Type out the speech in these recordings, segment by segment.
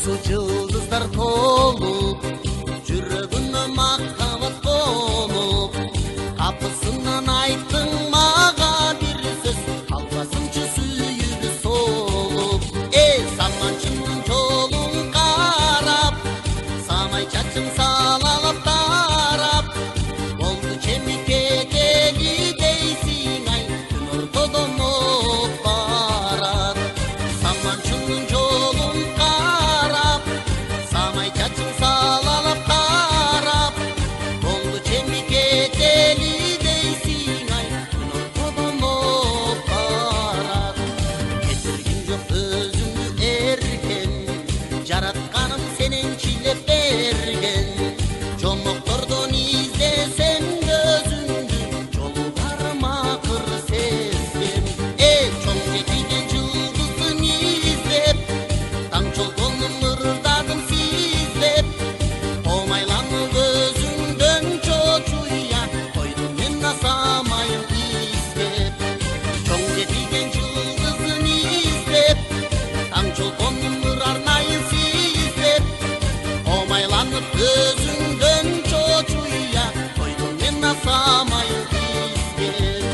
Yıldızlar tolup, жүрөгүнө махаббат болуп, капысынан айттың мага бир сөз, албасынчы сүйүүбүз солуп. Саманчынын жолун карап, самай чачың салалап тарап, болду чемикке кели дейсиң ай, күн ортодо моп барат. Саманчынын жолун карап, самай чачың салалап тарап, болду чемикке кели дейсиң ай, күн ортодо моп барат. Кетиргим жок өзүңдү эркен, жаратканым сенен чилеп берген. Жомоктордон издесем көзүңдү, жолу бармакыр сезгем. Чоң жетиген жылдыздын издеп, таң чолгонун ырдадым сиздеп, омайланып өзүңдөн чочуя, койдум мен насамайын издеп. Чоң жетиген жылдыздын издеп, таң чолгонун арнайын сиздеп, омайланып өзүңдөн чочуя, койдум мен насамайын издеп.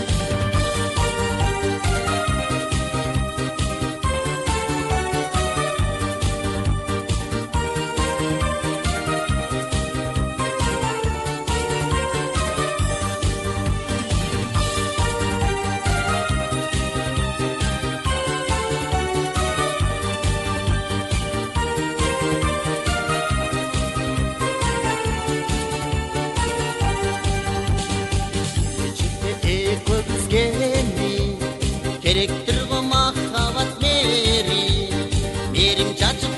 Экөөбүзге керектир го махаббат мерим чачып